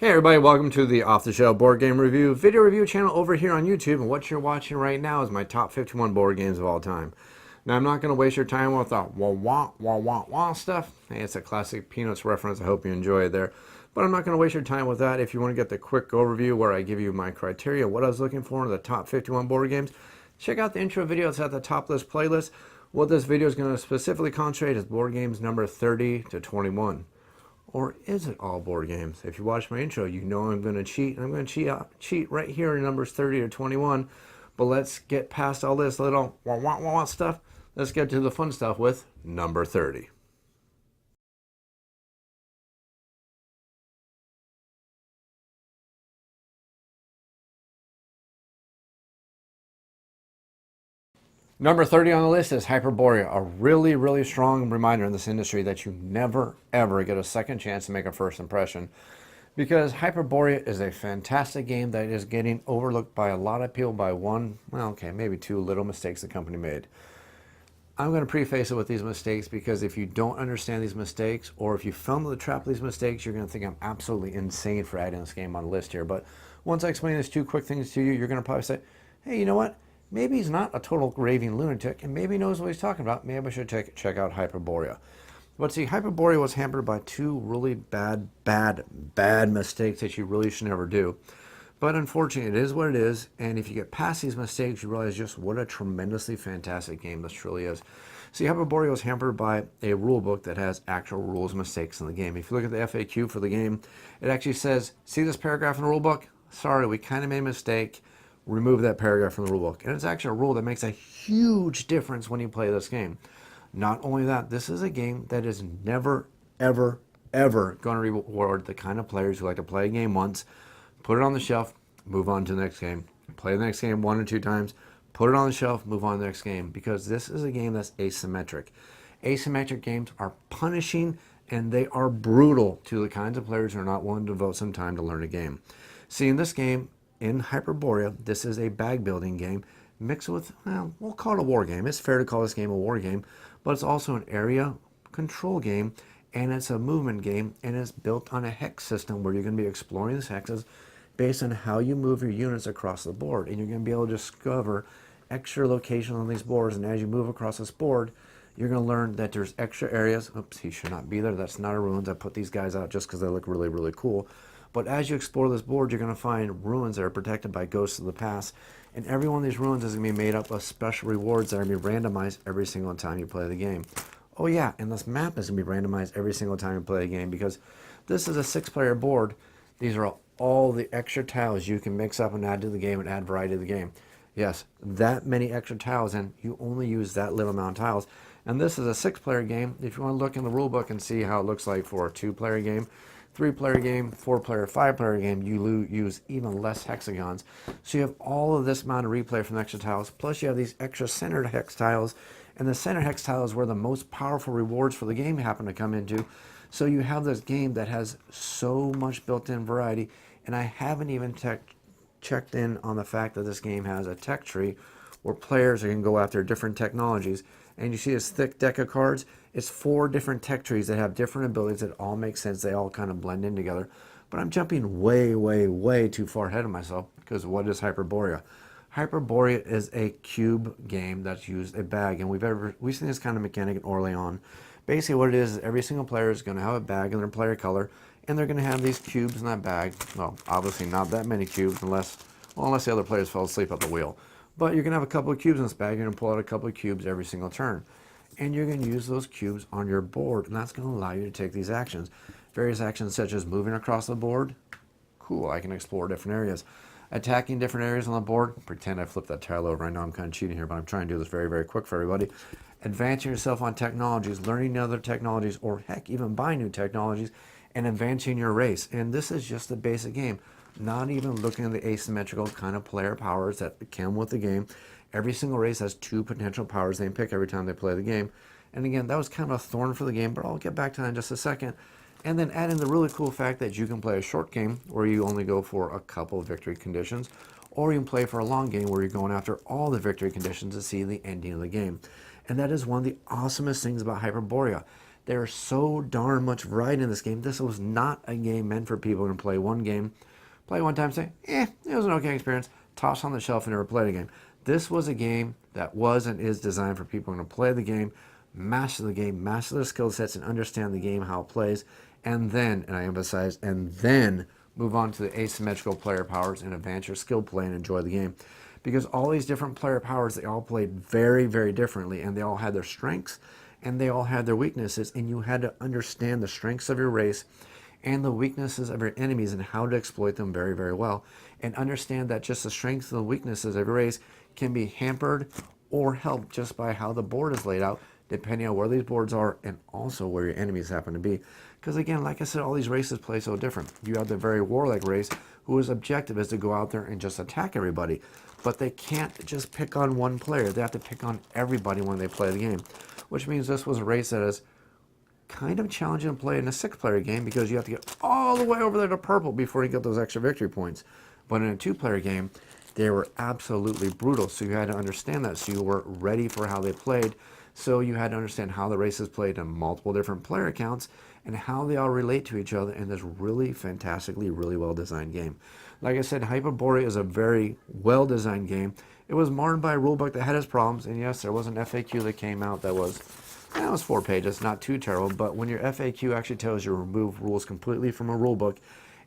Hey everybody, welcome to the Off the Shelf Board Game Review video review channel over here on YouTube. And what you're watching right now is my top 51 board games of all time. Now I'm not going to waste your time with the wah stuff. Hey, it's a classic Peanuts reference. I hope you enjoy it there. But I'm not going to waste your time with that. If you want to get the quick overview where I give you my criteria, what I was looking for in the top 51 board games, check out the intro video. It's at the top of this playlist. What this video is going to specifically concentrate is board games number 30 to 21. Or is it all board games? If you watch my intro, you know I'm going to cheat. I'm going to cheat right here in numbers 30 to 21. But let's get past all this little wah stuff. Let's get to the fun stuff with number 30. Number 30 on the list is Hyperborean, a really strong reminder in this industry that you never, ever get a second chance to make a first impression. Because Hyperborean is a fantastic game that is getting overlooked by a lot of people by one, well, okay, maybe two little mistakes the company made. I'm going to preface it with these mistakes because if you don't understand these mistakes, or if you fell into the trap of these mistakes, you're going to think I'm absolutely insane for adding this game on the list here. But once I explain these two quick things to you, you're going to probably say, hey, you know what? Maybe he's not a total raving lunatic, and maybe he knows what he's talking about. Maybe I should check out Hyperborean. But see, Hyperborean was hampered by two really bad mistakes that you really should never do. But unfortunately, it is what it is, and if you get past these mistakes, you realize just what a tremendously fantastic game this truly is. See, Hyperborean was hampered by a rule book that has actual rules mistakes in the game. If you look at the FAQ for the game, it actually says, see this paragraph in the rule book? Sorry, we kind of made a mistake. Remove that paragraph from the rulebook. And it's actually a rule that makes a huge difference when you play this game. Not only that, this is a game that is never, ever going to reward the kind of players who like to play a game once, put it on the shelf, move on to the next game. Play the next game 1 or 2 times, put it on the shelf, move on to the next game. Because this is a game that's asymmetric. Asymmetric games are punishing and they are brutal to the kinds of players who are not willing to devote some time to learn a game. See, in this game, in Hyperborean, this is a bag building game mixed with, well, we'll call it a war game. It's fair to call this game a war game, but it's also an area control game, and it's a movement game, and it's built on a hex system where you're going to be exploring these hexes based on how you move your units across the board, and you're going to be able to discover extra locations on these boards, and as you move across this board, you're going to learn that there's extra areas. Oops, he should not be there. That's not a ruins. I put these guys out just because they look really cool. But as you explore this board, you're going to find ruins that are protected by ghosts of the past. And every one of these ruins is going to be made up of special rewards that are going to be randomized every single time you play the game. Oh yeah, and this map is going to be randomized every single time you play the game because this is a 6-player board. These are all the extra tiles you can mix up and add to the game and add variety to the game. Yes, that many extra tiles, and you only use that little amount of tiles. And this is a 6-player game. If you want to look in the rule book and see how it looks like for a 2-player game, 3-player game, 4-player, 5-player game, you use even less hexagons. So you have all of this amount of replay from the extra tiles, plus you have these extra centered hex tiles, and the center hex tile is where the most powerful rewards for the game happen to come into. So you have this game that has so much built-in variety, and I haven't even checked in on the fact that this game has a tech tree where players can go after different technologies. And you see this thick deck of cards. It's 4 different tech trees that have different abilities that all make sense. They all kind of blend in together. But I'm jumping way too far ahead of myself because what is Hyperborean? Hyperborean is a cube game that's used a bag. And we've seen this kind of mechanic in Orleans. Basically what it is every single player is going to have a bag in their player color. And they're going to have these cubes in that bag. Well, obviously not that many cubes unless the other players fell asleep at the wheel. But you're going to have a couple of cubes in this bag. You're going to pull out a couple of cubes every single turn. And you're going to use those cubes on your board. And that's going to allow you to take these actions. Various actions such as moving across the board. Cool, I can explore different areas. Attacking different areas on the board. Pretend I flipped that tile over. I know I'm kind of cheating here, but I'm trying to do this very quick for everybody. Advancing yourself on technologies. Learning other technologies. Or heck, even buying new technologies. And advancing your race. And this is just the basic game. Not even looking at the asymmetrical kind of player powers that come with the game. Every single race has 2 potential powers they can pick every time they play the game. And again, that was kind of a thorn for the game, but I'll get back to that in just a second. And then add in the really cool fact that you can play a short game where you only go for a couple of victory conditions, or you can play for a long game where you're going after all the victory conditions to see the ending of the game. And that is one of the awesomest things about Hyperborean. There's so darn much variety in this game. This was not a game meant for people who can play one game, play one time, say, it was an okay experience, toss on the shelf and never play the game. This was a game that was and is designed for people who are going to play the game, master their skill sets, and understand the game, how it plays, and then, and I emphasize, and then move on to the asymmetrical player powers and advance your skill play and enjoy the game. Because all these different player powers, they all played very, very differently, and they all had their strengths, and they all had their weaknesses, and you had to understand the strengths of your race and the weaknesses of your enemies and how to exploit them very, very well. And understand that just the strengths and the weaknesses of your race can be hampered or helped just by how the board is laid out, depending on where these boards are and also where your enemies happen to be. Because again, like I said, all these races play so different. You have the very warlike race whose objective is to go out there and just attack everybody. But they can't just pick on one player. They have to pick on everybody when they play the game. Which means this was a race that is kind of challenging to play in a 6-player game because you have to get all the way over there to purple before you get those extra victory points. But in a 2-player game, they were absolutely brutal. So you had to understand that. So you were ready for how they played. So you had to understand how the races played on multiple different player accounts and how they all relate to each other in this really fantastically, really well-designed game. Like I said, Hyperborean is a very well-designed game. It was marred by a rulebook that had its problems, and yes, there was an FAQ that came out that was 4 pages, not too terrible, but when your FAQ actually tells you to remove rules completely from a rulebook,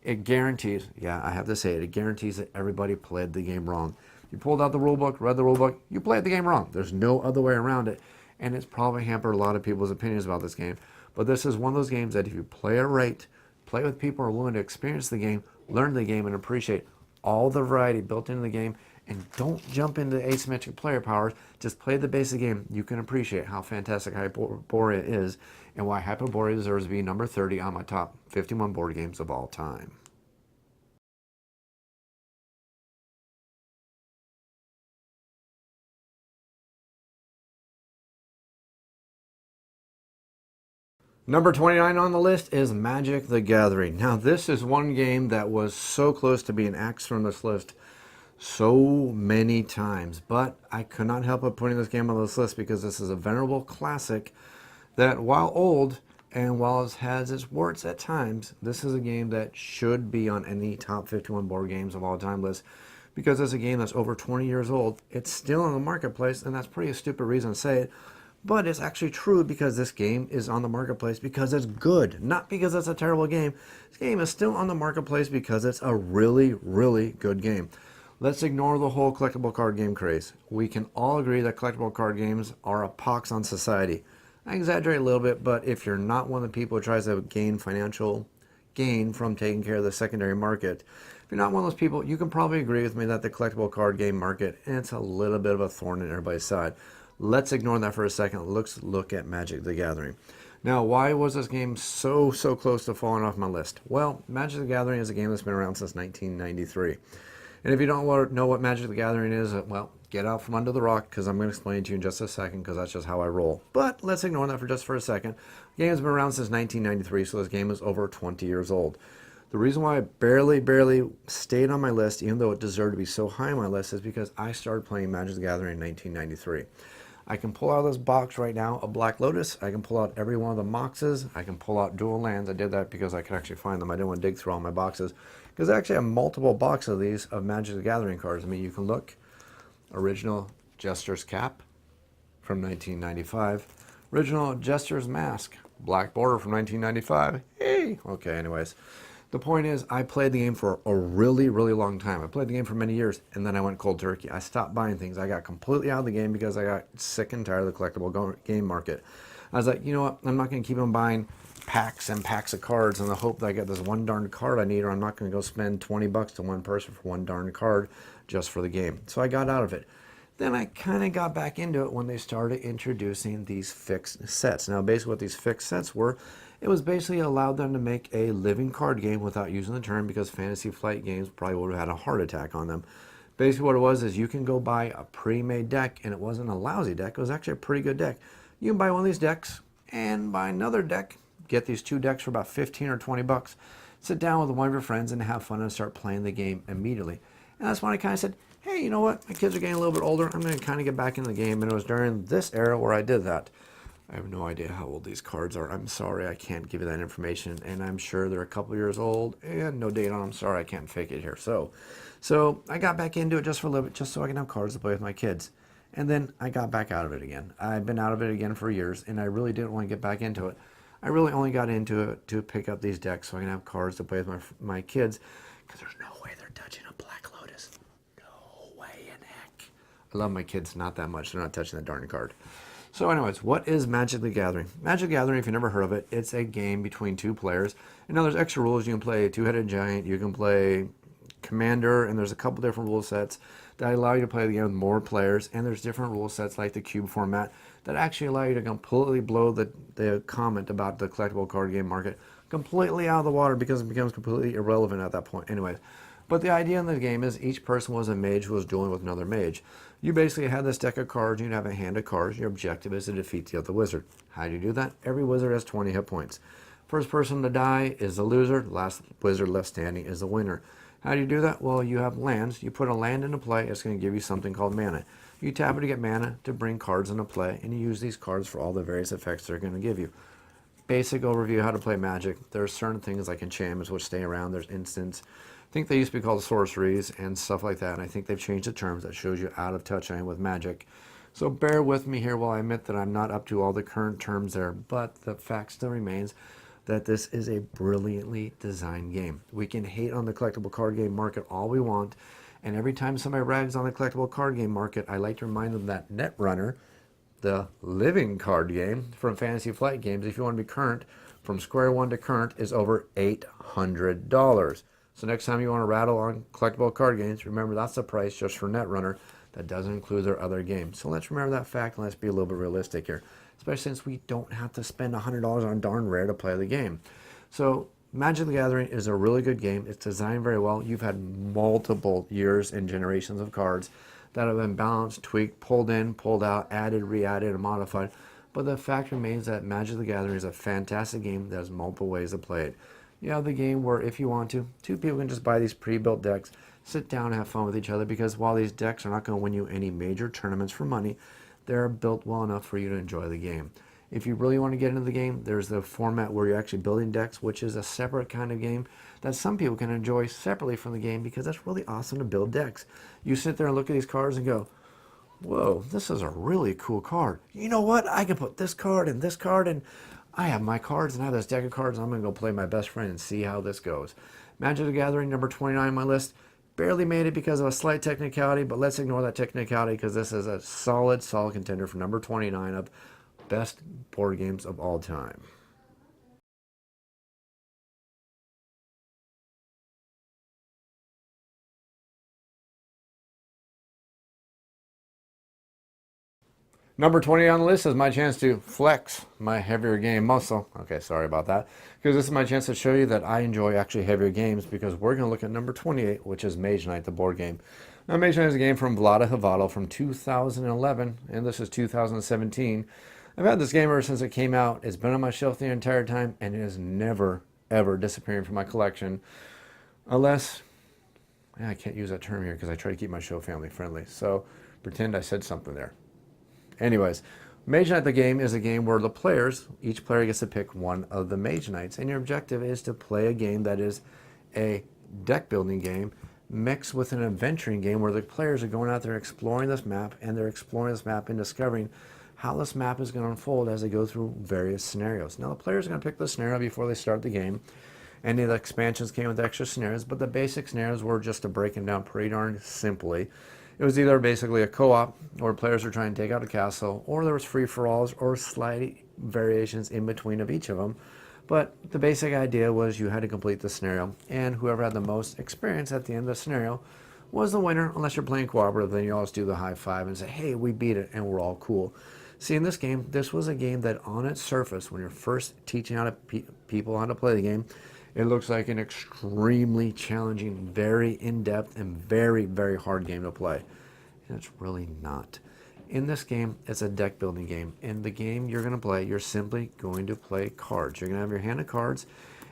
it guarantees, yeah, I have to say it, it guarantees that everybody played the game wrong. You pulled out the rulebook, read the rulebook, you played the game wrong. There's no other way around it, and it's probably hampered a lot of people's opinions about this game. But this is one of those games that if you play it right, play with people who are willing to experience the game, learn the game, and appreciate all the variety built into the game, and don't jump into asymmetric player powers, just play the basic game, you can appreciate how fantastic Hyperborean is and why Hyperborean deserves to be number 30 on my top 51 board games of all time. Number 29 on the list is Magic the Gathering. Now, this is one game that was so close to being axed from this list so many times, but I could not help but putting this game on this list because this is a venerable classic that, while old and while it has its warts at times, this is a game that should be on any top 51 board games of all time list because it's a game that's over 20 years old. It's still in the marketplace, and that's pretty a stupid reason to say it. But it's actually true because this game is on the marketplace because it's good, not because it's a terrible game. This game is still on the marketplace because it's a really, really good game. Let's ignore the whole collectible card game craze. We can all agree that collectible card games are a pox on society. I exaggerate a little bit, but if you're not one of the people who tries to gain financial gain from taking care of the secondary market, if you're not one of those people, you can probably agree with me that the collectible card game market, it's a little bit of a thorn in everybody's side. Let's ignore that for a second. Let's look at Magic the Gathering. Now, why was this game so close to falling off my list? Well, Magic the Gathering is a game that's been around since 1993. And if you don't know what Magic the Gathering is, well, get out from under the rock because I'm going to explain it to you in just a second because that's just how I roll. But let's ignore that for a second. The game has been around since 1993, so this game is over 20 years old. The reason why it barely stayed on my list, even though it deserved to be so high on my list, is because I started playing Magic the Gathering in 1993. I can pull out this box right now, a Black Lotus. I can pull out every one of the boxes. I can pull out dual lands. I did that because I could actually find them. I didn't want to dig through all my boxes. Because I actually have multiple boxes of these of Magic the Gathering cards. I mean, you can look. Original Jester's Cap from 1995. Original Jester's Mask. Black border from 1995. Hey! Okay, anyways. The point is, I played the game for a really long time. I played the game for many years, and then I went cold turkey. I stopped buying things. I got completely out of the game because I got sick and tired of the collectible game market. I was like, you know what? I'm not going to keep on buying packs and packs of cards in the hope that I get this one darn card I need, or I'm not going to go spend 20 bucks to one person for one darn card just for the game. So I got out of it. Then I kind of got back into it when they started introducing these fixed sets. Now, basically what these fixed sets were, it was basically allowed them to make a living card game without using the term because Fantasy Flight Games probably would have had a heart attack on them. Basically what it was is you can go buy a pre-made deck, and it wasn't a lousy deck. It was actually a pretty good deck. You can buy one of these decks and buy another deck, get these two decks for about 15 or 20 bucks, sit down with one of your friends and have fun and start playing the game immediately. And that's when I kind of said, hey, you know what? My kids are getting a little bit older. I'm going to kind of get back into the game. And it was during this era where I did that. I have no idea how old these cards are. I'm sorry, I can't give you that information, and I'm sure they're a couple years old, and no date on them. Sorry, I can't fake it here. So I got back into it just for a little bit, just so I can have cards to play with my kids. And then I got back out of it again. I've been out of it again for years, and I really didn't want to get back into it. I really only got into it to pick up these decks so I can have cards to play with my kids, because there's no way they're touching a Black Lotus. No way in heck. I love my kids not that much. They're not touching that darn card. So anyways, what is Magic the Gathering? Magic the Gathering, if you've never heard of it, it's a game between two players. And now there's extra rules. You can play Two-Headed Giant, you can play Commander, and there's a couple different rule sets that allow you to play the game with more players. And there's different rule sets like the cube format that actually allow you to completely blow the comment about the collectible card game market completely out of the water, because it becomes completely irrelevant at that point. Anyways, but the idea in the game is each person was a mage who was dueling with another mage. You basically had this deck of cards, you'd have a hand of cards. Your objective is to defeat the other wizard. How do you do that? Every wizard has 20 hit points. First person to die is the loser. Last wizard left standing is the winner. How do you do that? Well, you have lands. You put a land into play, it's going to give you something called mana. You tap it to get mana to bring cards into play, and you use these cards for all the various effects they're going to give you. Basic overview how to play Magic. There are certain things like enchantments which stay around. There's instants. I think they used to be called sorceries and stuff like that, and I think they've changed the terms. That shows you out of touch I am with Magic. So bear with me here while I admit that I'm not up to all the current terms there, but the fact still remains that this is a brilliantly designed game. We can hate on the collectible card game market all we want, and every time somebody rags on the collectible card game market, I like to remind them that Netrunner, the living card game from Fantasy Flight Games, if you want to be current, from square one to current, is over $800. So next time you want to rattle on collectible card games, remember that's the price just for Netrunner. That doesn't include their other games. So let's remember that fact, and let's be a little bit realistic here, especially since we don't have to spend $100 on darn rare to play the game. So Magic the Gathering is a really good game. It's designed very well. You've had multiple years and generations of cards that have been balanced, tweaked, pulled in, pulled out, added, re-added, and modified. But the fact remains that Magic the Gathering is a fantastic game that has multiple ways to play it. You have the game where, if you want to, two people can just buy these pre-built decks, sit down and have fun with each other, because while these decks are not going to win you any major tournaments for money, they're built well enough for you to enjoy the game. If you really want to get into the game, there's the format where you're actually building decks, which is a separate kind of game that some people can enjoy separately from the game, because that's really awesome to build decks. You sit there and look at these cards and go, whoa, this is a really cool card. You know what? I can put this card and this card, and I have my cards and I have this deck of cards, and I'm going to go play my best friend and see how this goes. Magic the Gathering, number 29 on my list. Barely made it because of a slight technicality, but let's ignore that technicality, because this is a solid contender for number 29 of best board games of all time. Number 20 on the list is my chance to flex my heavier game muscle. Okay, sorry about that. Because this is my chance to show you that I enjoy actually heavier games, because we're going to look at number 28, which is Mage Knight, the board game. Now, Mage Knight is a game from Vlaada Chvátil from 2011, and this is 2017. I've had this game ever since it came out. It's been on my shelf the entire time, and it is never, ever disappearing from my collection. Unless, I can't use that term here because I try to keep my show family friendly. So pretend I said something there. Anyways, Mage Knight the game is a game where the players, each player gets to pick one of the Mage Knights, and your objective is to play a game that is a deck building game mixed with an adventuring game where the players are going out there exploring this map, and they're exploring this map and discovering how this map is going to unfold as they go through various scenarios. Now, the players are going to pick the scenario before they start the game. Any of the expansions came with extra scenarios, but the basic scenarios were, just to break them down pretty darn simply, it was either basically a co-op where players were trying to take out a castle, or there was free-for-alls or slight variations in between of each of them. But the basic idea was you had to complete the scenario, and whoever had the most experience at the end of the scenario was the winner. Unless you're playing cooperative, then you always do the high five and say, hey, we beat it, and we're all cool. See, in this game, this was a game that on its surface, when you're first teaching people how to play the game, it looks like an extremely challenging, very in-depth, and very, very hard game to play. And it's really not. In this game, it's a deck building game. In the game you're going to play, you're simply going to play cards. You're going to have your hand of cards,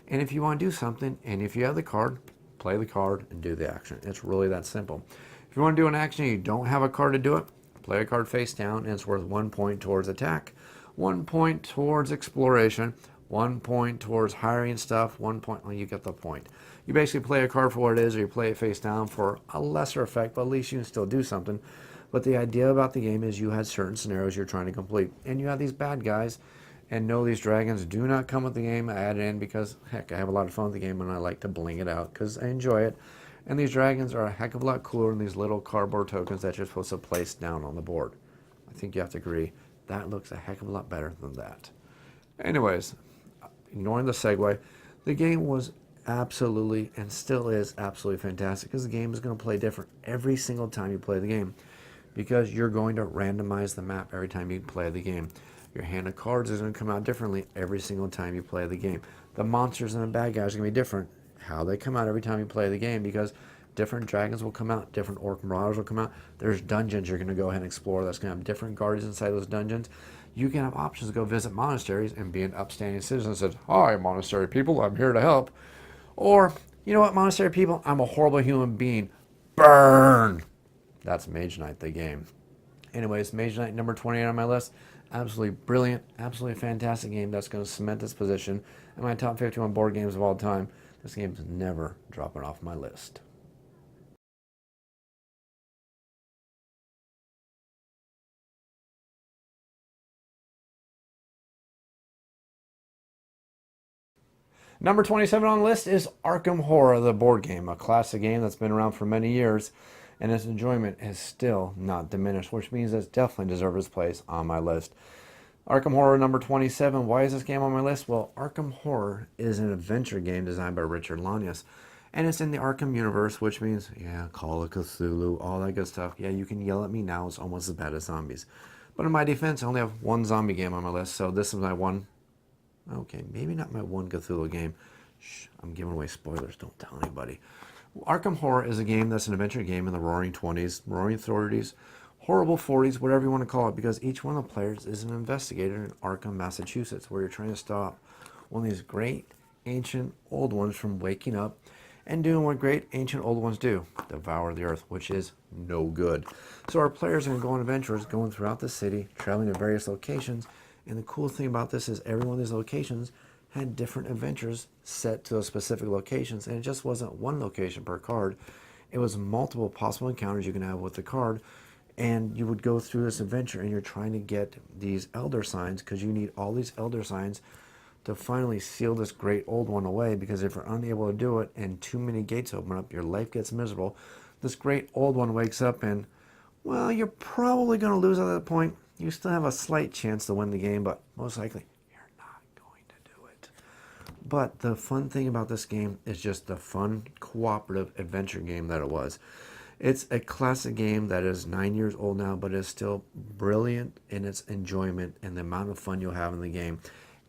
and if you want to do something, and if you have the card, play the card and do the action. It's really that simple. If you want to do an action and you don't have a card to do it, play a card face down, and it's worth 1 point towards attack. 1 point towards exploration, 1 point towards hiring stuff, 1 point, well, you get the point. You basically play a card for what it is, or you play it face down for a lesser effect, but at least you can still do something. But the idea about the game is you had certain scenarios you're trying to complete, and you have these bad guys, and no, these dragons do not come with the game. I add it in because, heck, I have a lot of fun with the game, and I like to bling it out because I enjoy it. And these dragons are a heck of a lot cooler than these little cardboard tokens that you're supposed to place down on the board. I think you have to agree, that looks a heck of a lot better than that. Anyways, ignoring the segue, the game was absolutely, and still is absolutely fantastic, because the game is going to play different every single time you play the game, because you're going to randomize the map every time you play the game. Your hand of cards is going to come out differently every single time you play the game. The monsters and the bad guys are going to be different, how they come out every time you play the game, because different dragons will come out, different orc marauders will come out. There's dungeons you're going to go ahead and explore that's going to have different guardians inside those dungeons. You can have options to go visit monasteries and be an upstanding citizen that says, "Hi, monastery people, I'm here to help." Or, "You know what, monastery people, I'm a horrible human being. Burn!" That's Mage Knight, the game. Anyways, Mage Knight, number 28 on my list. Absolutely brilliant, absolutely fantastic game that's going to cement its position in my top 51 board games of all time. This game's never dropping off my list. Number 27 on the list is Arkham Horror, the board game, a classic game that's been around for many years, and its enjoyment is still not diminished, which means it definitely deserves its place on my list. Arkham Horror number 27. Why is this game on my list? Well, Arkham Horror is an adventure game designed by Richard Lanius, and it's in the Arkham universe, which means, yeah, Call of Cthulhu, all that good stuff. Yeah, you can yell at me now, it's almost as bad as zombies. But in my defense, I only have one zombie game on my list, so this is my one. Okay, maybe not my one Cthulhu game. Shh, I'm giving away spoilers, don't tell anybody. Arkham Horror is a game that's an adventure game in the Roaring 20s, Roaring 30s, horrible 40s, whatever you want to call it, because each one of the players is an investigator in Arkham, Massachusetts, where you're trying to stop one of these great, ancient, old ones from waking up and doing what great, ancient, old ones do, devour the earth, which is no good. So our players are going to go on adventures, going throughout the city, traveling to various locations, and the cool thing about this is every one of these locations had different adventures set to those specific locations, and it just wasn't one location per card. It was multiple possible encounters you can have with the card, and you would go through this adventure, and you're trying to get these elder signs, because you need all these elder signs to finally seal this great old one away, because if you're unable to do it and too many gates open up, your life gets miserable. This great old one wakes up, and, well, you're probably going to lose at that point. You still have a slight chance to win the game, but most likely you're not going to do it. But the fun thing about this game is just the fun, cooperative adventure game that it was. It's a classic game that is 9 years old now, but is still brilliant in its enjoyment and the amount of fun you'll have in the game,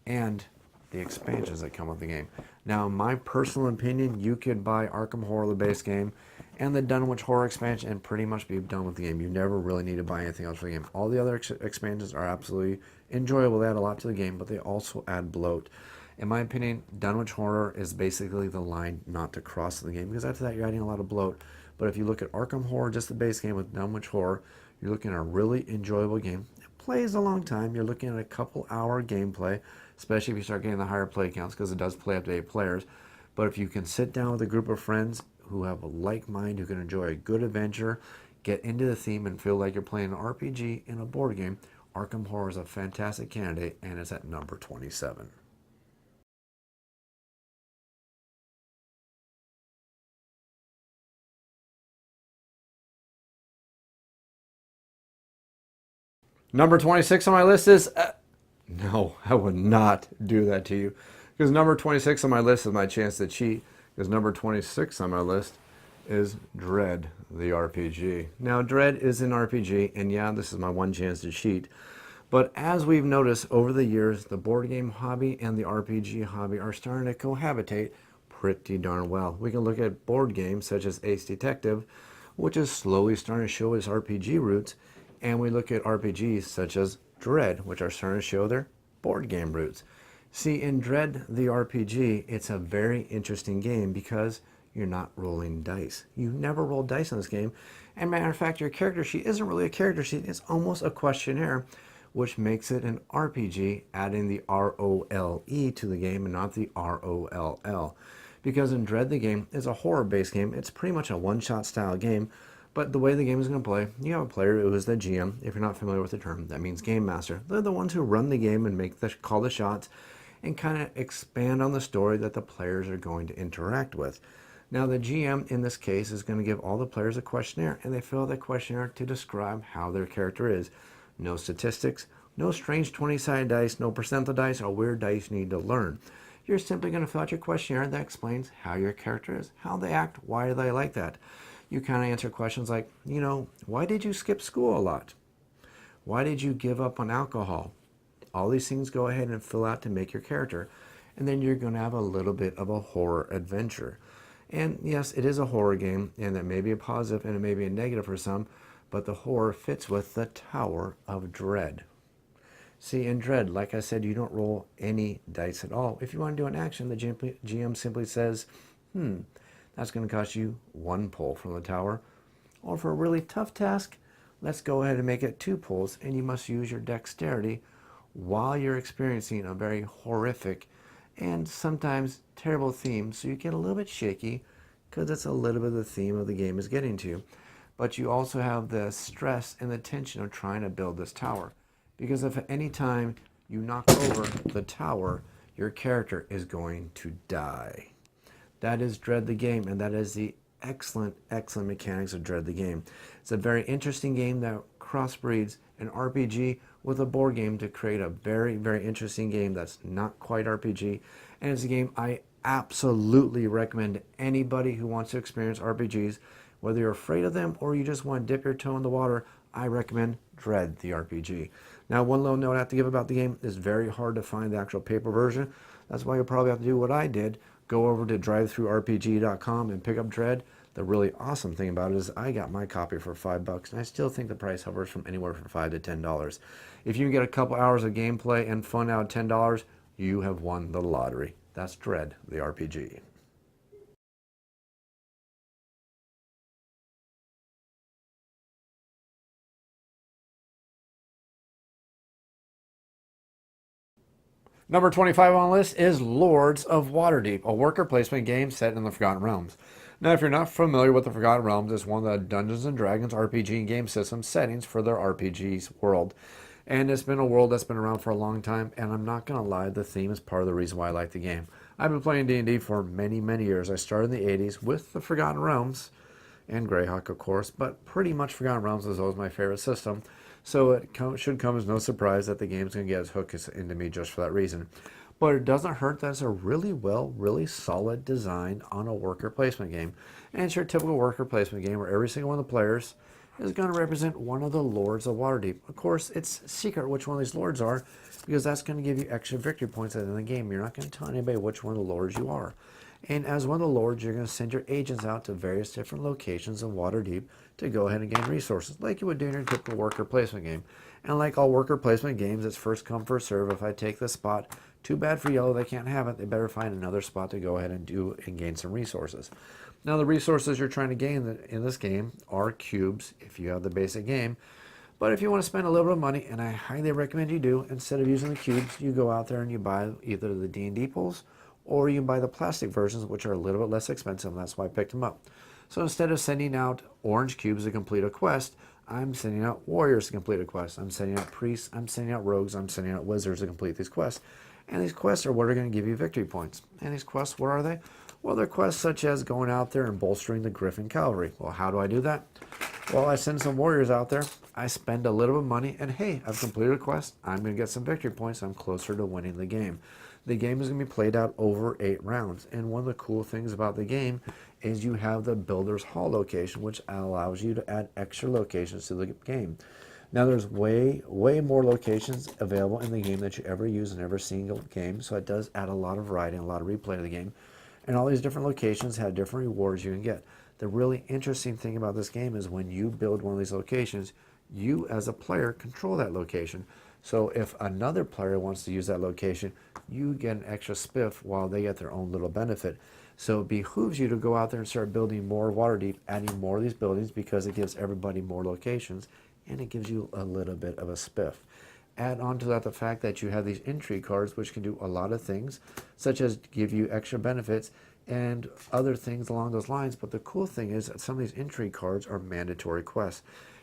and the expansions that come with the game. Now, in my personal opinion, you could buy Arkham Horror, the base game, and the Dunwich Horror expansion, and pretty much be done with the game. You never really need to buy anything else for the game. All the other expansions are absolutely enjoyable. They add a lot to the game, but they also add bloat. In my opinion, Dunwich Horror is basically the line not to cross in the game, because after that you're adding a lot of bloat. But if you look at Arkham Horror, just the base game with Dunwich Horror, you're looking at a really enjoyable game. It plays a long time. You're looking at a couple hour gameplay, especially if you start getting the higher play counts, because it does play up to 8 players. But if you can sit down with a group of friends who have a like mind, who can enjoy a good adventure, get into the theme, and feel like you're playing an RPG in a board game, Arkham Horror is a fantastic candidate, and it's at number 27. Number 26 on my list is... no, I would not do that to you. Because number 26 on my list is my chance to cheat. Because number 26 on my list is Dread, the RPG. Now, Dread is an RPG, and yeah, this is my one chance to cheat. But as we've noticed over the years, the board game hobby and the RPG hobby are starting to cohabitate pretty darn well. We can look at board games such as Ace Detective, which is slowly starting to show its RPG roots, and we look at RPGs such as Dread, which are starting to show their board game roots. See, in Dread, the RPG, it's a very interesting game because you're not rolling dice. You never roll dice in this game. And matter of fact, your character sheet isn't really a character sheet. It's almost a questionnaire which makes it an RPG, adding the R-O-L-E to the game and not the R-O-L-L. Because in Dread the game is a horror-based game. It's pretty much a one-shot style game, but the way the game is going to play, you have a player who is the GM. If you're not familiar with the term, that means Game Master. They're the ones who run the game and call the shots and kind of expand on the story that the players are going to interact with. Now the GM in this case is going to give all the players a questionnaire, and they fill out the questionnaire to describe how their character is. No statistics, no strange 20-sided dice, no percentile dice, or weird dice you need to learn. You're simply going to fill out your questionnaire that explains how your character is, how they act, why do they like that. You kind of answer questions like, why did you skip school a lot? Why did you give up on alcohol? All these things go ahead and fill out to make your character. And then you're going to have a little bit of a horror adventure. And yes, it is a horror game, and that may be a positive and it may be a negative for some, but the horror fits with the Tower of Dread. See, in Dread, like I said, you don't roll any dice at all. If you want to do an action, the GM simply says, that's going to cost you 1 pull from the tower. Or for a really tough task, let's go ahead and make it 2 pulls, and you must use your dexterity while you're experiencing a very horrific and sometimes terrible theme, so you get a little bit shaky because it's a little bit of the theme of the game is getting to. But you also have the stress and the tension of trying to build this tower. Because if at any time you knock over the tower, your character is going to die. That is Dread the game, and that is the excellent mechanics of Dread the game. It's a very interesting game that crossbreeds an RPG with a board game to create a very, very interesting game that's not quite RPG. And it's a game I absolutely recommend to anybody who wants to experience RPGs. Whether you're afraid of them or you just want to dip your toe in the water, I recommend Dread the RPG. Now, one little note I have to give about the game is very hard to find the actual paper version. That's why you'll probably have to do what I did. Go over to drivethrurpg.com and pick up Dread. The really awesome thing about it is I got my copy for $5, and I still think the price hovers from anywhere from $5 to $10. If you can get a couple hours of gameplay and fun out of $10, you have won the lottery. That's Dread, the RPG. Number 25 on the list is Lords of Waterdeep, a worker placement game set in the Forgotten Realms. Now, if you're not familiar with the Forgotten Realms, it's one of the Dungeons & Dragons RPG game system settings for their RPG's world. And it's been a world that's been around for a long time, and I'm not going to lie, the theme is part of the reason why I like the game. I've been playing D&D for many, many years. I started in the 80s with the Forgotten Realms, and Greyhawk, of course, but pretty much Forgotten Realms is always my favorite system. So it should come as no surprise that the game's going to get as hooked into me just for that reason. But it doesn't hurt that it's a really solid design on a worker placement game. And it's your typical worker placement game where every single one of the players is going to represent one of the Lords of Waterdeep. Of course, it's secret which one of these lords are, because that's going to give you extra victory points at the end of the game. You're not going to tell anybody which one of the lords you are. And as one of the lords, you're going to send your agents out to various different locations in Waterdeep to go ahead and gain resources, like you would do in your typical worker placement game. And like all worker placement games, it's first come, first serve. If I take this spot, too bad for yellow, they can't have it. They better find another spot to go ahead and do and gain some resources. Now, the resources you're trying to gain in this game are cubes, if you have the basic game. But if you want to spend a little bit of money, and I highly recommend you do, instead of using the cubes, you go out there and you buy either the D&D pools, or you can buy the plastic versions, which are a little bit less expensive, and that's why I picked them up. So instead of sending out orange cubes to complete a quest, I'm sending out warriors to complete a quest. I'm sending out priests, I'm sending out rogues, I'm sending out wizards to complete these quests. And these quests are what are going to give you victory points. And these quests, what are they? Well, they're quests such as going out there and bolstering the Griffin Cavalry. Well, how do I do that? Well, I send some warriors out there, I spend a little bit of money, and hey, I've completed a quest. I'm going to get some victory points. I'm closer to winning the game. The game is going to be played out over 8 rounds. And one of the cool things about the game is you have the Builder's Hall location, which allows you to add extra locations to the game. Now, there's way more locations available in the game that you ever use in every single game. So it does add a lot of variety and a lot of replay to the game. And all these different locations have different rewards you can get. The really interesting thing about this game is when you build one of these locations, you as a player control that location. So if another player wants to use that location, you get an extra spiff while they get their own little benefit. So it behooves you to go out there and start building more Waterdeep, adding more of these buildings, because it gives everybody more locations and it gives you a little bit of a spiff. Add on to that the fact that you have these intrigue cards, which can do a lot of things, such as give you extra benefits and other things along those lines. But the cool thing is that some of these intrigue cards are mandatory quests,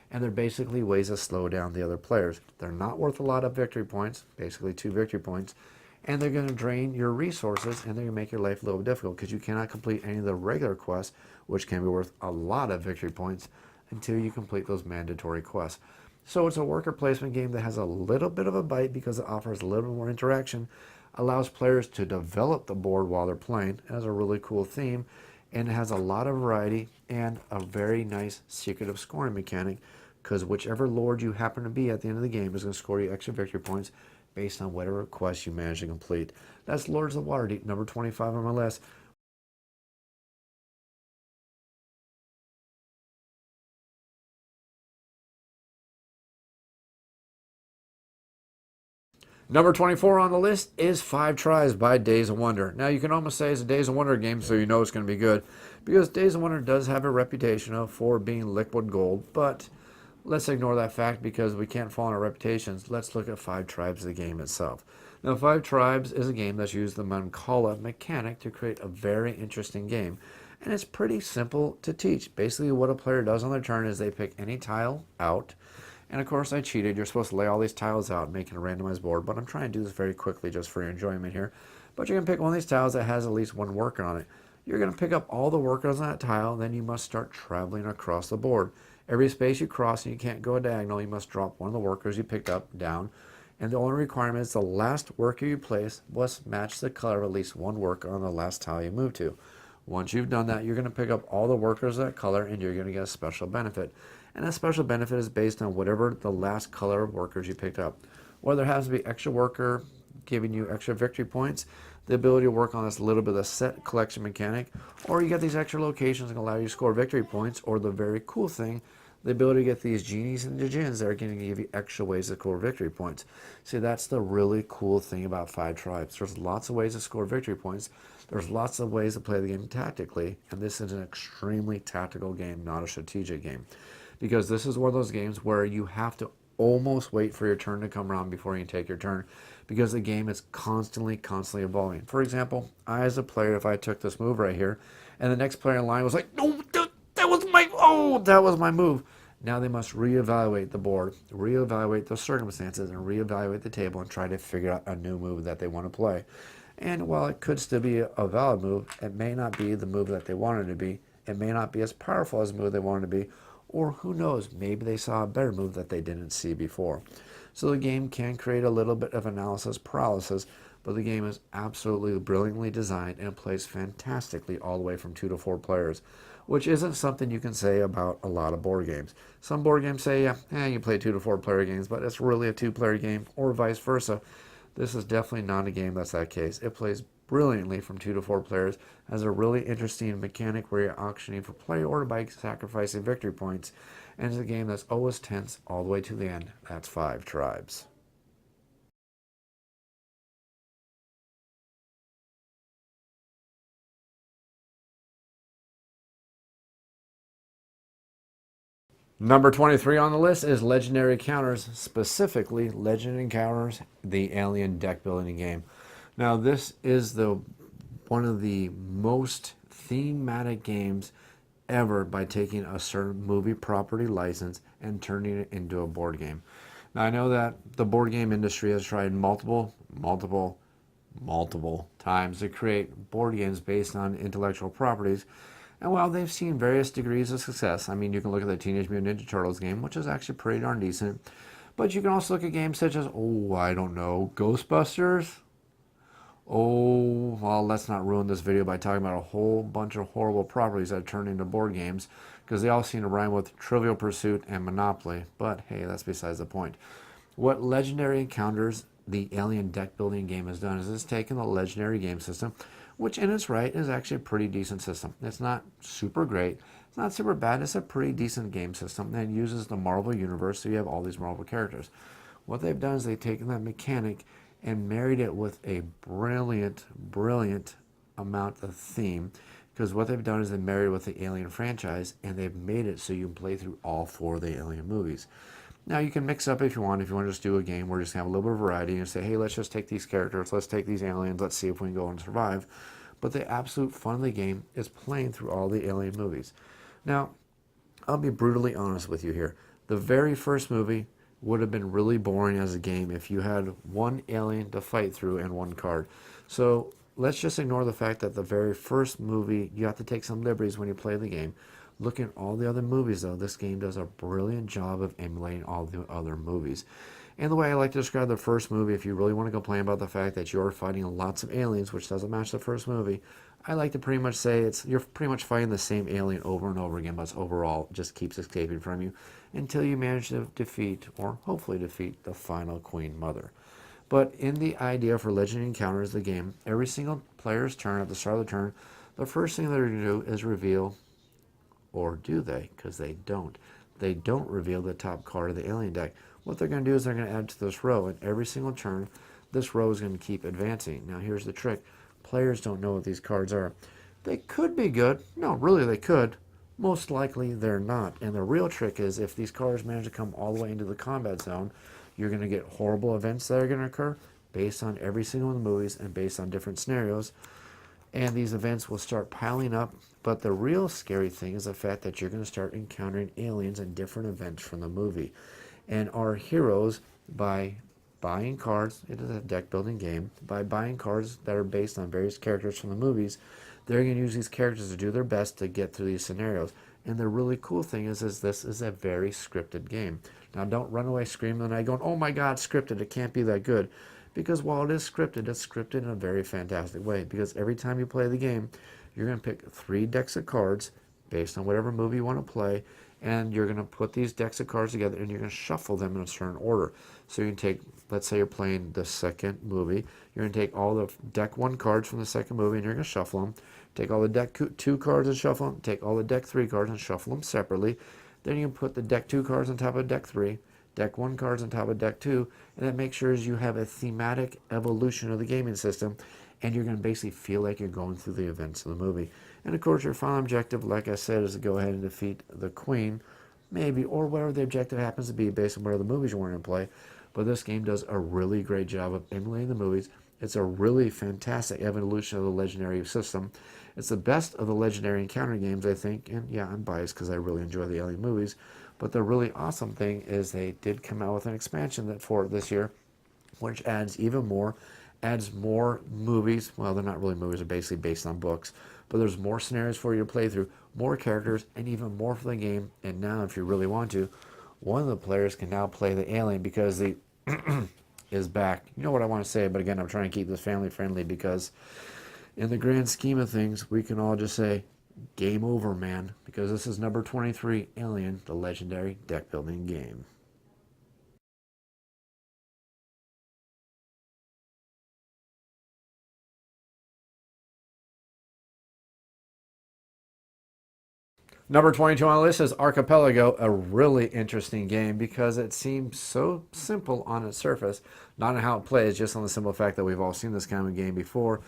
and they're basically ways to slow down the other players. They're not worth a lot of victory points, basically 2 victory points, and they're going to drain your resources, and they're going to make your life a little difficult because you cannot complete any of the regular quests, which can be worth a lot of victory points, until you complete those mandatory quests. So it's a worker placement game that has a little bit of a bite because it offers a little bit more interaction, allows players to develop the board while they're playing. It has a really cool theme, and it has a lot of variety and a very nice secretive scoring mechanic, because whichever lord you happen to be at the end of the game is going to score you extra victory points based on whatever quest you manage to complete. That's Lords of Waterdeep, number 25 on my list. Number 24 on the list is 5 Tribes by Days of Wonder. Now, you can almost say it's a Days of Wonder game, so you know it's going to be good, because Days of Wonder does have a reputation for being liquid gold, but let's ignore that fact because we can't fall on our reputations. Let's look at 5 Tribes, the game itself. Now, 5 Tribes is a game that's used the Mancala mechanic to create a very interesting game, and it's pretty simple to teach. Basically, what a player does on their turn is they pick any tile out. And of course, I cheated. You're supposed to lay all these tiles out, making a randomized board, but I'm trying to do this very quickly just for your enjoyment here. But you're going to pick one of these tiles that has at least one worker on it. You're going to pick up all the workers on that tile, then you must start traveling across the board. Every space you cross, and you can't go diagonal, you must drop one of the workers you picked up down. And the only requirement is the last worker you place must match the color of at least one worker on the last tile you move to. Once you've done that, you're going to pick up all the workers of that color, and you're going to get a special benefit. And that special benefit is based on whatever the last color of workers you picked up. Whether it has to be extra worker giving you extra victory points, the ability to work on this little bit of set collection mechanic, or you get these extra locations that allow you to score victory points, or the very cool thing, the ability to get these genies and djinns that are going to give you extra ways to score victory points. See, that's the really cool thing about 5 Tribes. There's lots of ways to score victory points. There's lots of ways to play the game tactically, and this is an extremely tactical game, not a strategic game. Because this is one of those games where you have to almost wait for your turn to come around before you can take your turn, because the game is constantly evolving. For example, I as a player, if I took this move right here, and the next player in line was like, no, that was my move. Now they must reevaluate the board, reevaluate the circumstances, and reevaluate the table and try to figure out a new move that they want to play. And while it could still be a valid move, it may not be the move that they wanted to be. It may not be as powerful as the move they wanted to be. Or who knows, maybe they saw a better move that they didn't see before. So the game can create a little bit of analysis paralysis, but the game is absolutely brilliantly designed and plays fantastically all the way from 2 to 4 players, which isn't something you can say about a lot of board games. Some board games say, yeah, you play 2 to 4 player games, but it's really a 2-player game, or vice versa. This is definitely not a game that's that case. It plays brilliantly from 2 to 4 players, has a really interesting mechanic where you're auctioning for play order by sacrificing victory points, and it's a game that's always tense all the way to the end. That's 5 Tribes. Number 23 on the list is Legendary Encounters, specifically Legend Encounters, the alien deck building game. Now, this is one of the most thematic games ever by taking a certain movie property license and turning it into a board game. Now, I know that the board game industry has tried multiple times to create board games based on intellectual properties. And while they've seen various degrees of success, I mean, you can look at the Teenage Mutant Ninja Turtles game, which is actually pretty darn decent. But you can also look at games such as, I don't know, Ghostbusters. Well, let's not ruin this video by talking about a whole bunch of horrible properties that turn into board games, because they all seem to rhyme with Trivial Pursuit and Monopoly. But hey, that's besides the point. What Legendary Encounters, the alien deck building game, has done is it's taken the Legendary game system, which in its right is actually a pretty decent system. It's not super great, it's not super bad, it's a pretty decent game system, and it uses the Marvel universe, so you have all these Marvel characters. What they've done is they've taken that mechanic and married it with a brilliant amount of theme, because what they've done is they married it with the Alien franchise, and they've made it so you can play through all 4 of the Alien movies. Now you can mix up if you want. If you want to just do a game where you just have a little bit of variety and say, hey, let's just take these characters, let's take these aliens, let's see if we can go and survive. But the absolute fun of the game is playing through all the alien movies. Now, I'll be brutally honest with you here. The very first movie would have been really boring as a game if you had one alien to fight through and one card. So let's just ignore the fact that the very first movie, you have to take some liberties when you play the game. Looking at all the other movies, though, this game does a brilliant job of emulating all the other movies. And the way I like to describe the first movie, if you really want to complain about the fact that you're fighting lots of aliens, which doesn't match the first movie, I like to pretty much say you're pretty much fighting the same alien over and over again, but overall just keeps escaping from you until you manage to defeat, or hopefully defeat, the final Queen Mother. But in the idea for Legendary Encounters, the game, every single player's turn, at the start of the turn, the first thing they're going to do is reveal, or do they? Because they don't. They don't reveal the top card of the alien deck. What they're going to do is they're going to add to this row, and every single turn, this row is going to keep advancing. Now here's the trick. Players don't know what these cards are. They could be good. No, really they could. Most likely they're not. And the real trick is if these cards manage to come all the way into the combat zone, you're going to get horrible events that are going to occur based on every single one of the movies and based on different scenarios. And these events will start piling up. But the real scary thing is the fact that you're going to start encountering aliens and different events from the movie. And our heroes, by buying cards, it is a deck building game, by buying cards that are based on various characters from the movies, they're going to use these characters to do their best to get through these scenarios. And the really cool thing is this is a very scripted game. Now don't run away screaming and going, oh my god, scripted, it can't be that good. Because while it is scripted, it's scripted in a very fantastic way. Because every time you play the game, you're going to pick 3 decks of cards based on whatever movie you want to play, and you're going to put these decks of cards together and you're going to shuffle them in a certain order. So you can take, let's say you're playing the second movie, you're going to take all the deck 1 cards from the second movie and you're going to shuffle them. Take all the deck 2 cards and shuffle them. Take all the deck 3 cards and shuffle them separately. Then you can put the deck 2 cards on top of deck 3, deck 1 cards on top of deck 2, and that makes sure you have a thematic evolution of the gaming system, and you're going to basically feel like you're going through the events of the movie. And of course, your final objective, like I said, is to go ahead and defeat the Queen, maybe, or whatever the objective happens to be based on where the movies you want to play. But this game does a really great job of emulating the movies. It's a really fantastic evolution of the Legendary system. It's the best of the Legendary Encounter games, I think. And yeah, I'm biased because I really enjoy the alien movies. But the really awesome thing is they did come out with an expansion for this year, which adds even more, adds more movies. Well, they're not really movies, they're basically based on books. But there's more scenarios for you to play through, more characters, and even more for the game. And now, if you really want to, one of the players can now play the alien because the is back. You know what I want to say, but again, I'm trying to keep this family friendly because in the grand scheme of things, we can all just say, game over, man, because this is number 23, Alien, the Legendary Deck Building Game. Number 22 on the list is Archipelago, a really interesting game because it seems so simple on its surface, not on how it plays, just on the simple fact that we've all seen this kind of game before,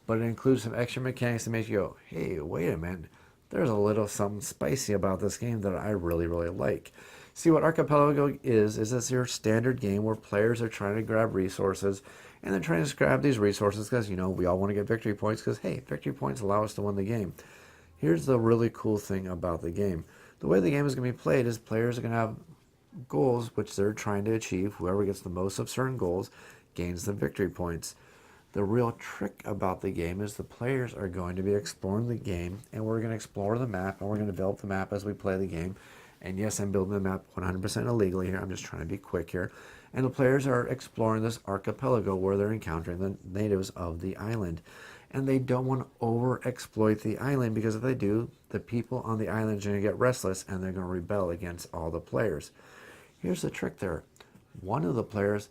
but it includes some extra mechanics that make you go, hey, wait a minute, there's a little something spicy about this game that I really, really like. See, what Archipelago is it's your standard game where players are trying to grab resources, and they're trying to grab these resources because, you know, we all want to get victory points because, hey, victory points allow us to win the game. Here's the really cool thing about the game. The way the game is going to be played is players are going to have goals which they're trying to achieve. Whoever gets the most of certain goals gains the victory points. The real trick about the game is the players are going to be exploring the game, and we're going to explore the map, and we're going to develop the map as we play the game. And yes, I'm building the map 100% illegally here. I'm just trying to be quick here. And the players are exploring this archipelago where they're encountering the natives of the island. And they don't want to over-exploit the island because if they do, the people on the island are going to get restless and they're going to rebel against all the players. Here's the trick there. One of the players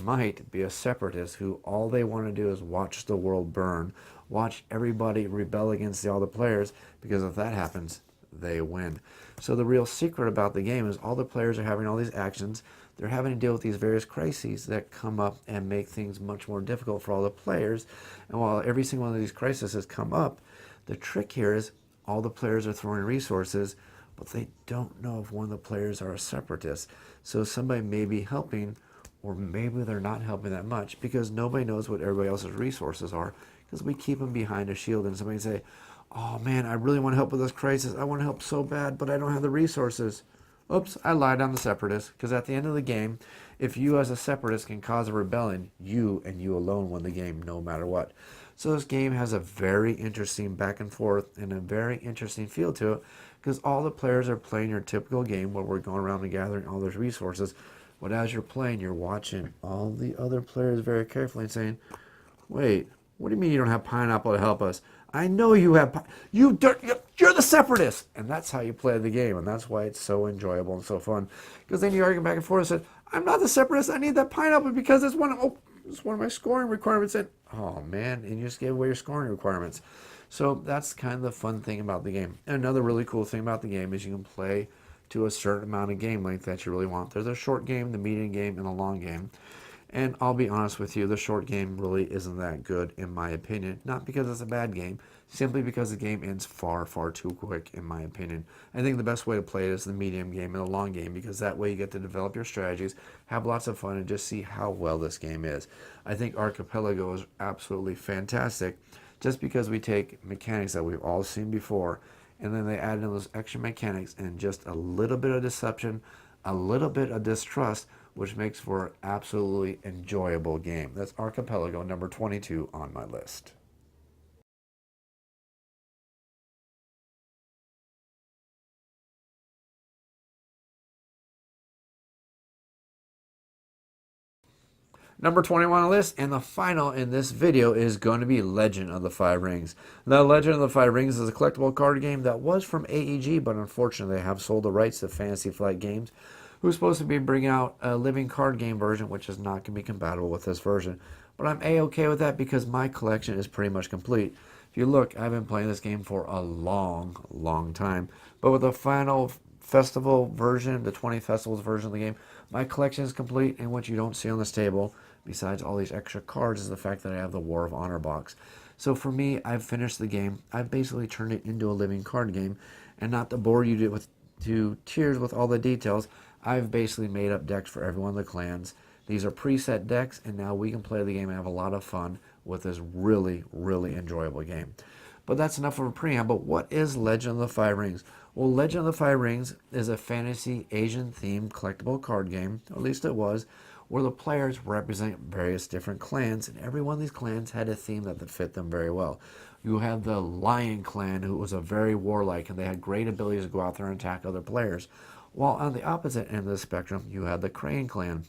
might be a separatist who all they want to do is watch the world burn, watch everybody rebel against all the players, because if that happens, they win. So the real secret about the game is all the players are having all these actions. They're having to deal with these various crises that come up and make things much more difficult for all the players. And while every single one of these crises has come up, the trick here is all the players are throwing resources, but they don't know if one of the players are a separatist. So somebody may be helping, or maybe they're not helping that much, because nobody knows what everybody else's resources are, because we keep them behind a shield. And somebody say, oh man, I really want to help with this crisis. I want to help so bad, but I don't have the resources. Oops, I lied on the separatist, because at the end of the game, if you as a separatist can cause a rebellion, you and you alone win the game no matter what. So this game has a very interesting back and forth and a very interesting feel to it, because all the players are playing your typical game where we're going around and gathering all those resources. But as you're playing, you're watching all the other players very carefully and saying, wait, what do you mean you don't have pineapple to help us? I know you have. You're the separatist, and that's how you play the game, and that's why it's so enjoyable and so fun. Because then you argue back and forth and said, "I'm not the separatist. I need that pineapple because it's one of my scoring requirements." And oh man, and you just gave away your scoring requirements. So that's kind of the fun thing about the game. And another really cool thing about the game is you can play to a certain amount of game length that you really want. There's a short game, the medium game, and a long game. And I'll be honest with you, the short game really isn't that good in my opinion. Not because it's a bad game, simply because the game ends far, far too quick in my opinion. I think the best way to play it is the medium game and the long game, because that way you get to develop your strategies, have lots of fun, and just see how well this game is. I think Archipelago is absolutely fantastic, just because we take mechanics that we've all seen before, and then they add in those extra mechanics and just a little bit of deception, a little bit of distrust, which makes for an absolutely enjoyable game. That's Archipelago, number 22 on my list. Number 21 on the list, and the final in this video, is going to be Legend of the Five Rings. Now, Legend of the Five Rings is a collectible card game that was from AEG, but unfortunately they have sold the rights to Fantasy Flight Games, who's supposed to be bringing out a living card game version, which is not going to be compatible with this version. But I'm A-okay with that because my collection is pretty much complete. If you look, I've been playing this game for a long, long time. But with the final festival version, the 20 festivals version of the game, my collection is complete, and what you don't see on this table, besides all these extra cards, is the fact that I have the War of Honor box. So for me, I've finished the game. I've basically turned it into a living card game, and not to bore you to tears with all the details, I've basically made up decks for every one of the clans. These are preset decks, and now we can play the game and have a lot of fun with this really, really enjoyable game. But that's enough of a preamble. What is Legend of the Five Rings? Well, Legend of the Five Rings is a fantasy Asian-themed collectible card game, or at least it was, where the players represent various different clans, and every one of these clans had a theme that fit them very well. You had the Lion Clan, who was a very warlike, and they had great abilities to go out there and attack other players. While on the opposite end of the spectrum, you had the Crane Clan,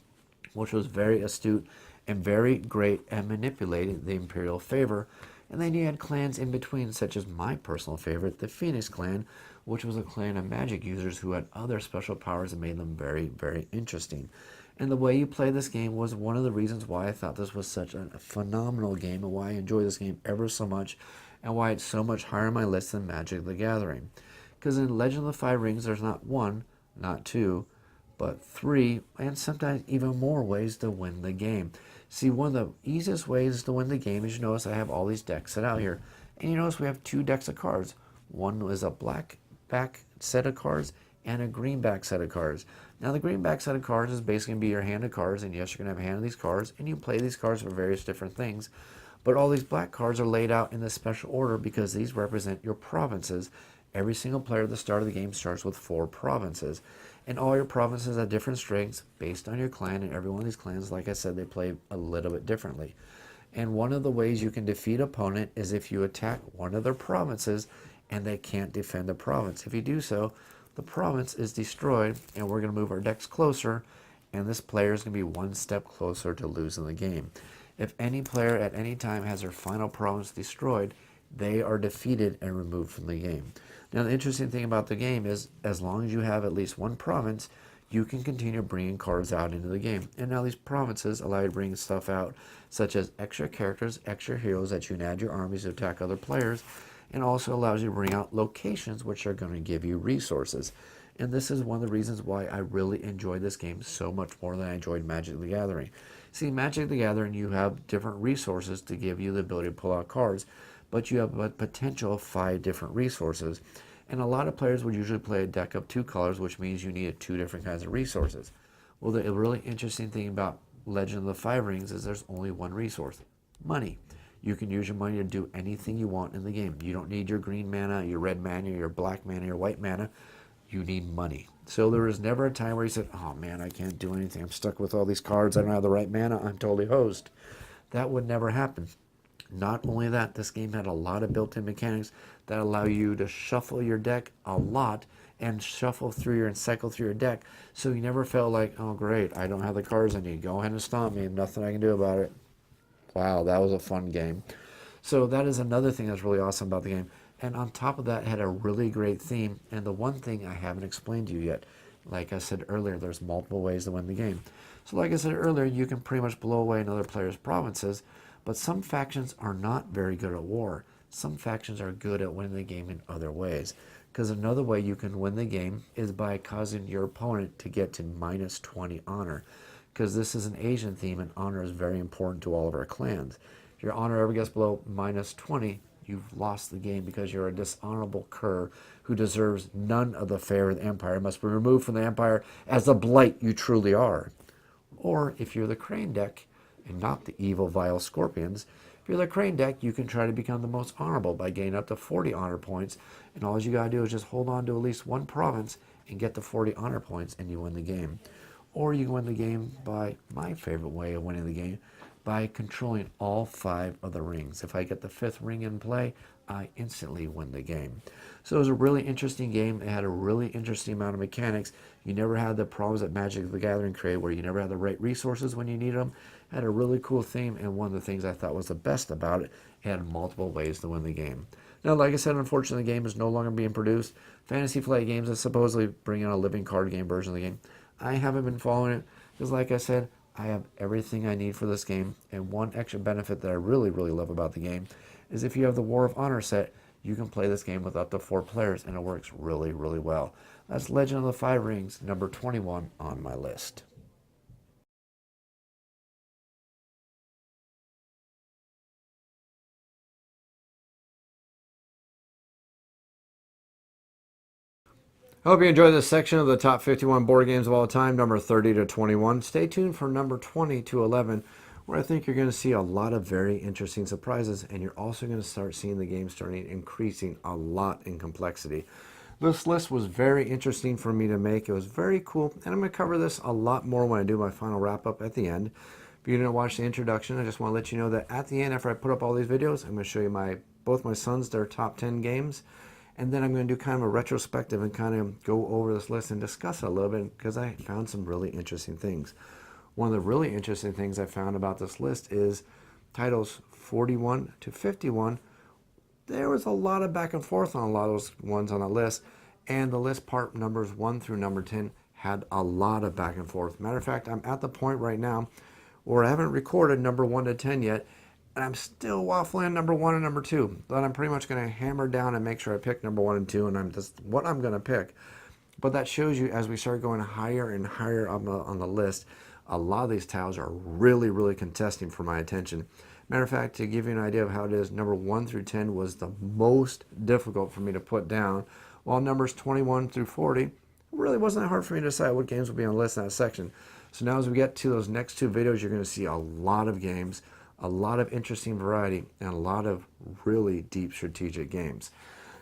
which was very astute and very great at manipulating the Imperial favor. And then you had clans in between, such as my personal favorite, the Phoenix Clan, which was a clan of magic users who had other special powers that made them very, very interesting. And the way you play this game was one of the reasons why I thought this was such a phenomenal game, and why I enjoy this game ever so much, and why it's so much higher on my list than Magic the Gathering. Because in Legend of the Five Rings, there's not one, not two, but three, and sometimes even more ways to win the game. See, one of the easiest ways to win the game is, you notice I have all these decks set out here. And you notice we have two decks of cards. One is a black back set of cards and a green back set of cards. Now, the green back set of cards is basically going to be your hand of cards, and yes, you're going to have a hand of these cards, and you play these cards for various different things. But all these black cards are laid out in this special order because these represent your provinces. Every single player at the start of the game starts with 4 provinces. And all your provinces have different strengths based on your clan, and every one of these clans, like I said, they play a little bit differently. And one of the ways you can defeat an opponent is if you attack one of their provinces and they can't defend the province. If you do so, the province is destroyed, and we're going to move our decks closer, and this player is going to be one step closer to losing the game. If any player at any time has their final province destroyed, they are defeated and removed from the game. Now, the interesting thing about the game is, as long as you have at least one province, you can continue bringing cards out into the game. And now these provinces allow you to bring stuff out, such as extra characters, extra heroes that you can add to your armies to attack other players, and also allows you to bring out locations which are going to give you resources. And this is one of the reasons why I really enjoyed this game so much more than I enjoyed Magic the Gathering. See, Magic the Gathering, you have different resources to give you the ability to pull out cards, but you have a potential of 5 different resources. And a lot of players would usually play a deck of 2 colors, which means you needed 2 different kinds of resources. Well, the really interesting thing about Legend of the Five Rings is there's only one resource: money. You can use your money to do anything you want in the game. You don't need your green mana, your red mana, your black mana, your white mana. You need money. So there was never a time where you said, oh man, I can't do anything. I'm stuck with all these cards. I don't have the right mana. I'm totally hosed. That would never happen. Not only that, this game had a lot of built-in mechanics that allow you to shuffle your deck a lot and shuffle through and cycle through your deck. So you never felt like, oh great, I don't have the cards I need. Go ahead and stomp me. Nothing I can do about it. Wow, that was a fun game. So that is another thing that's really awesome about the game. And on top of that, it had a really great theme. And the one thing I haven't explained to you yet, like I said earlier, there's multiple ways to win the game. So like I said earlier, you can pretty much blow away another player's provinces, but some factions are not very good at war. Some factions are good at winning the game in other ways. Because another way you can win the game is by causing your opponent to get to -20 honor. Because this is an Asian theme, and honor is very important to all of our clans. If your honor ever gets below -20, you've lost the game because you're a dishonorable cur who deserves none of the favor of the Empire and must be removed from the Empire as the blight you truly are. Or if you're the Crane deck, and not the evil, vile Scorpions, if you're the Crane deck, you can try to become the most honorable by gaining up to 40 honor points, and all you gotta do is just hold on to at least one province and get the 40 honor points, and you win the game. Or you can win the game by my favorite way of winning the game, by controlling all 5 of the rings. If I get the 5th ring in play, I instantly win the game. So it was a really interesting game. It had a really interesting amount of mechanics. You never had the problems that Magic the Gathering created, where you never had the right resources when you need them. It had a really cool theme, and one of the things I thought was the best about it, it had multiple ways to win the game. Now, like I said, unfortunately, the game is no longer being produced. Fantasy Flight Games is supposedly bringing out a living card game version of the game. I haven't been following it because, like I said, I have everything I need for this game. And one extra benefit that I really, really love about the game is if you have the War of Honor set, you can play this game with up to 4 players, and it works really, really well. That's Legend of the Five Rings, number 21 on my list. I hope you enjoyed this section of the top 51 board games of all time, number 30 to 21. Stay tuned for number 20 to 11, where I think you're going to see a lot of very interesting surprises, and you're also going to start seeing the game starting increasing a lot in complexity. This list was very interesting for me to make. It was very cool, and I'm going to cover this a lot more when I do my final wrap-up at the end. If you didn't watch the introduction, I just want to let you know that at the end, after I put up all these videos, I'm going to show you both my sons, their top 10 games. And then I'm going to do kind of a retrospective and kind of go over this list and discuss it a little bit because I found some really interesting things. One of the really interesting things I found about this list is titles 41 to 51. There was a lot of back and forth on a lot of those ones on the list. And the list part numbers 1 through number 10 had a lot of back and forth. Matter of fact, I'm at the point right now where I haven't recorded number 1 to 10 yet. And I'm still waffling number 1 and number 2. But I'm pretty much going to hammer down and make sure I pick number 1 and 2. And I'm just what I'm going to pick. But that shows you as we start going higher and higher on the list, a lot of these titles are really, really contesting for my attention. Matter of fact, to give you an idea of how it is, number 1 through 10 was the most difficult for me to put down. While numbers 21 through 40 really wasn't that hard for me to decide what games would be on the list in that section. So now as we get to those next 2 videos, you're going to see a lot of games, a lot of interesting variety, and a lot of really deep strategic games.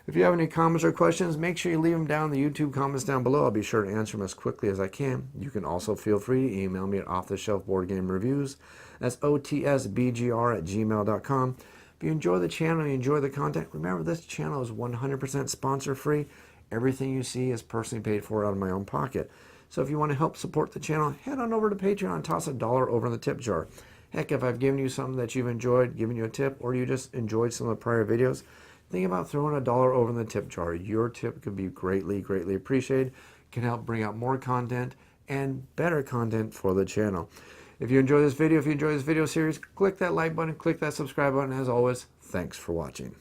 If you have any comments or questions, make sure you leave them down in the YouTube comments down below. I'll be sure to answer them as quickly as I can. You can also feel free to email me at offtheshelfboardgamereviews. That's otsbgr@gmail.com. If you enjoy the channel and you enjoy the content, remember this channel is 100% sponsor free. Everything you see is personally paid for out of my own pocket. So if you want to help support the channel, head on over to Patreon and toss $1 over in the tip jar. Heck, if I've given you something that you've enjoyed, given you a tip, or you just enjoyed some of the prior videos, think about throwing $1 over in the tip jar. Your tip could be greatly, greatly appreciated. It can help bring out more content and better content for the channel. If you enjoy this video, if you enjoy this video series, click that like button, click that subscribe button. As always, thanks for watching.